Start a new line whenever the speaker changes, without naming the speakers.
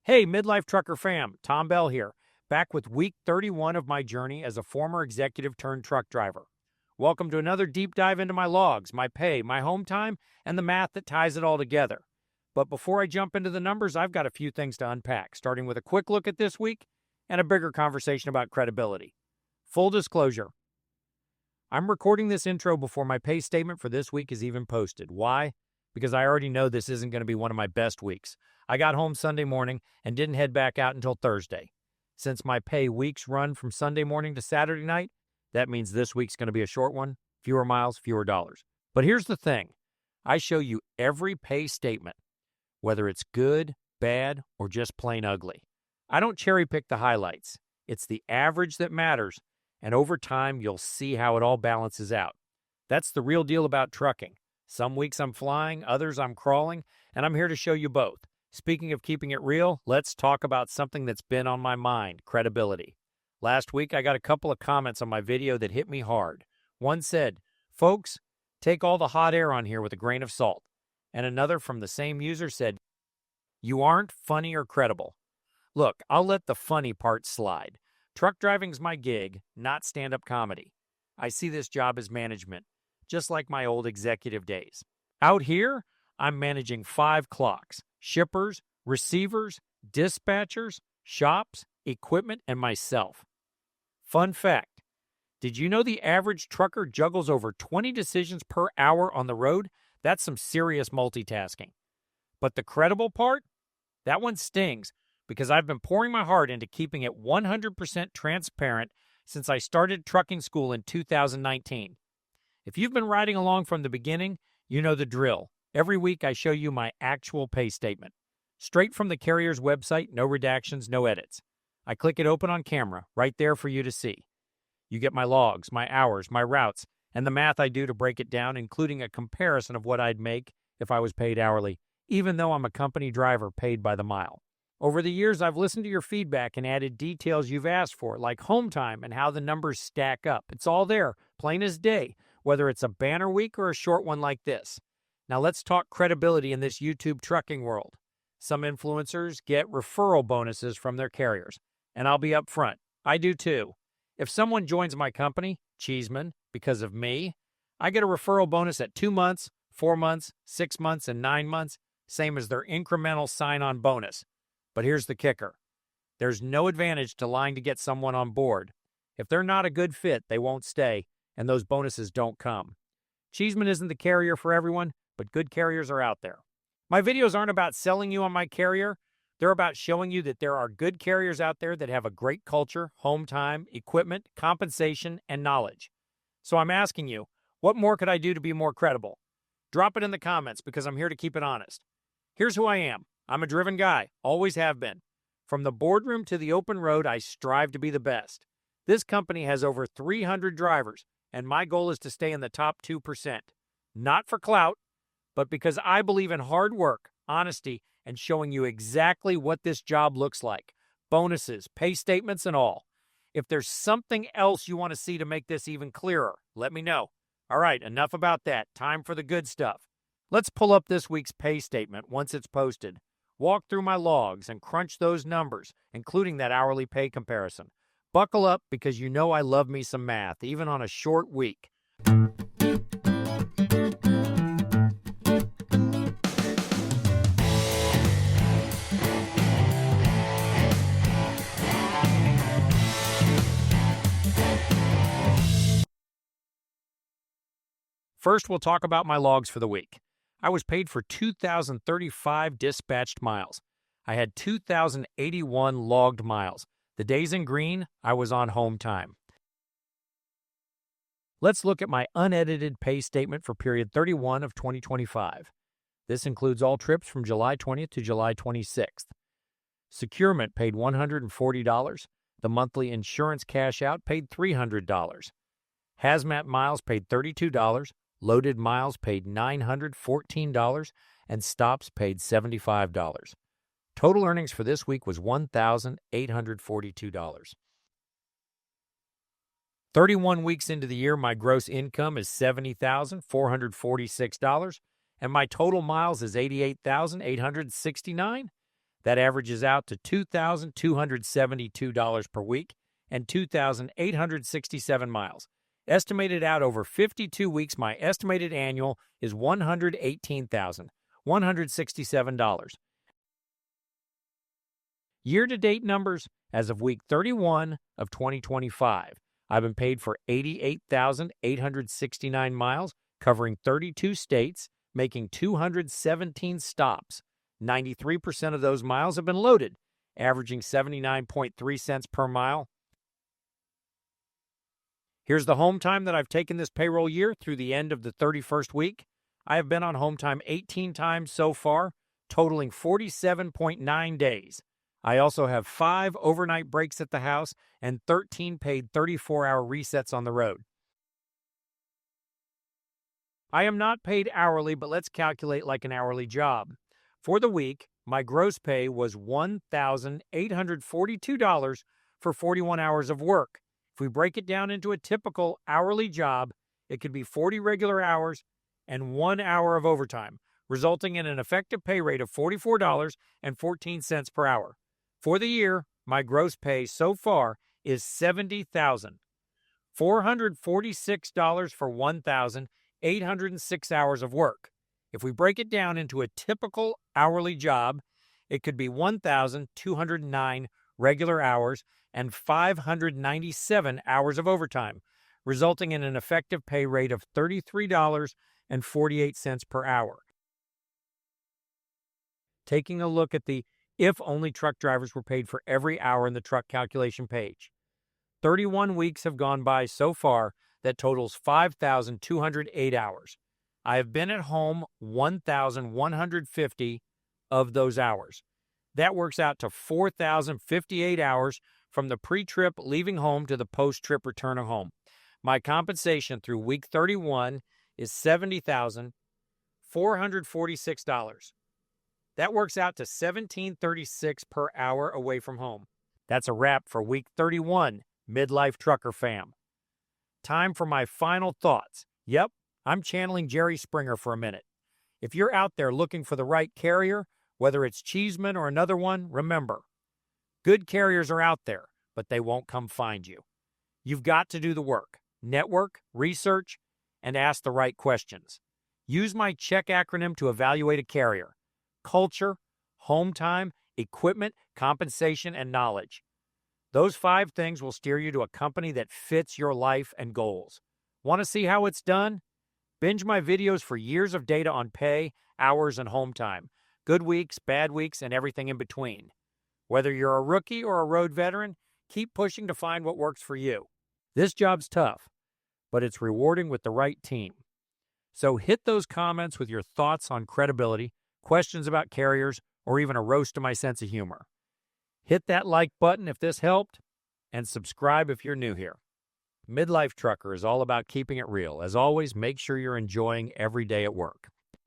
Hey, Midlife Trucker fam, Tom Bell here, back with week 31 of my journey as a former executive turned truck driver. Welcome to another deep dive into my logs, my pay, my home time, and the math that ties it all together. But before I jump into the numbers, I've got a few things to unpack, starting with a quick look at this week and a bigger conversation about credibility. Full disclosure, I'm recording this intro before my pay statement for this week is even posted. Why? Because I already know this isn't going to be one of my best weeks. I got home Sunday morning and didn't head back out until Thursday. Since my pay weeks run from Sunday morning to Saturday night, that means this week's going to be a short one, fewer miles, fewer dollars. But here's the thing. I show you every pay statement, whether it's good, bad, or just plain ugly. I don't cherry pick the highlights. It's the average that matters, and over time, you'll see how it all balances out. That's the real deal about trucking. Some weeks I'm flying, others I'm crawling, and I'm here to show you both. Speaking of keeping it real, let's talk about something that's been on my mind, credibility. Last week, I got a couple of comments on my video that hit me hard. One said, "Folks, take all the hot air on here with a grain of salt." And another from the same user said, "You aren't funny or credible." Look, I'll let the funny part slide. Truck driving's my gig, not stand-up comedy. I see this job as management, just like my old executive days. Out here, I'm managing 5 clocks. Shippers, receivers, dispatchers, shops, equipment, and myself. Fun fact, did you know the average trucker juggles over 20 decisions per hour on the road? That's some serious multitasking. But the credible part? That one stings because I've been pouring my heart into keeping it 100% transparent since I started trucking school in 2019. If you've been riding along from the beginning, you know the drill. Every week, I show you my actual pay statement. Straight from the carrier's website, no redactions, no edits. I click it open on camera, right there for you to see. You get my logs, my hours, my routes, and the math I do to break it down, including a comparison of what I'd make if I was paid hourly, even though I'm a company driver paid by the mile. Over the years, I've listened to your feedback and added details you've asked for, like home time and how the numbers stack up. It's all there, plain as day, whether it's a banner week or a short one like this. Now let's talk credibility in this YouTube trucking world. Some influencers get referral bonuses from their carriers, and I'll be upfront. I do too. If someone joins my company, Cheeseman, because of me, I get a referral bonus at 2 months, 4 months, 6 months, and 9 months, same as their incremental sign-on bonus. But here's the kicker. There's no advantage to lying to get someone on board. If they're not a good fit, they won't stay, and those bonuses don't come. Cheeseman isn't the carrier for everyone, but good carriers are out there. My videos aren't about selling you on my carrier. They're about showing you that there are good carriers out there that have a great culture, home time, equipment, compensation, and knowledge. So I'm asking you, what more could I do to be more credible? Drop it in the comments because I'm here to keep it honest. Here's who I am. I'm a driven guy, always have been. From the boardroom to the open road, I strive to be the best. This company has over 300 drivers, and my goal is to stay in the top 2%. Not for clout, but because I believe in hard work, honesty, and showing you exactly what this job looks like. Bonuses, pay statements, and all. If there's something else you want to see to make this even clearer, let me know. All right, enough about that. Time for the good stuff. Let's pull up this week's pay statement once it's posted. Walk through my logs and crunch those numbers, including that hourly pay comparison. Buckle up because you know I love me some math, even on a short week. First, we'll talk about my logs for the week. I was paid for 2,035 dispatched miles. I had 2,081 logged miles. The days in green, I was on home time. Let's look at my unedited pay statement for period 31 of 2025. This includes all trips from July 20th to July 26th. Securement paid $140. The monthly insurance cash out paid $300. Hazmat miles paid $32. Loaded miles paid $914, and stops paid $75. Total earnings for this week was $1,842. 31 weeks into the year, my gross income is $70,446, and my total miles is 88,869. That averages out to $2,272 per week and 2,867 miles. Estimated out over 52 weeks, my estimated annual is $118,167. Year-to-date numbers as of week 31 of 2025. I've been paid for 88,869 miles, covering 32 states, making 217 stops. 93% of those miles have been loaded, averaging 79.3 cents per mile. Here's the home time that I've taken this payroll year through the end of the 31st week. I have been on home time 18 times so far, totaling 47.9 days. I also have 5 overnight breaks at the house and 13 paid 34-hour resets on the road. I am not paid hourly, but let's calculate like an hourly job. For the week, my gross pay was $1,842 for 41 hours of work. If we break it down into a typical hourly job, it could be 40 regular hours and 1 hour of overtime, resulting in an effective pay rate of $44.14 per hour. For the year, my gross pay so far is $70,446 for 1,806 hours of work. If we break it down into a typical hourly job, it could be 1,209 regular hours and 597 hours of overtime, resulting in an effective pay rate of $33.48 per hour. Taking a look at the if only truck drivers were paid for every hour in the truck calculation page. 31 weeks have gone by so far that totals 5,208 hours. I have been at home 1,150 of those hours. That works out to 4,058 hours from the pre-trip leaving home to the post-trip return home. My compensation through week 31 is $70,446. That works out to $17.36 per hour away from home. That's a wrap for week 31, Midlife Trucker Fam. Time for my final thoughts. Yep, I'm channeling Jerry Springer for a minute. If you're out there looking for the right carrier, whether it's Cheeseman or another one, remember, good carriers are out there, but they won't come find you. You've got to do the work, network, research, and ask the right questions. Use my CHECK acronym to evaluate a carrier. Culture, home time, equipment, compensation, and knowledge. Those 5 things will steer you to a company that fits your life and goals. Want to see how it's done? Binge my videos for years of data on pay, hours, and home time. Good weeks, bad weeks, and everything in between. Whether you're a rookie or a road veteran, keep pushing to find what works for you. This job's tough, but it's rewarding with the right team. So hit those comments with your thoughts on credibility, questions about carriers, or even a roast of my sense of humor. Hit that like button if this helped, and subscribe if you're new here. Midlife Trucker is all about keeping it real. As always, make sure you're enjoying every day at work.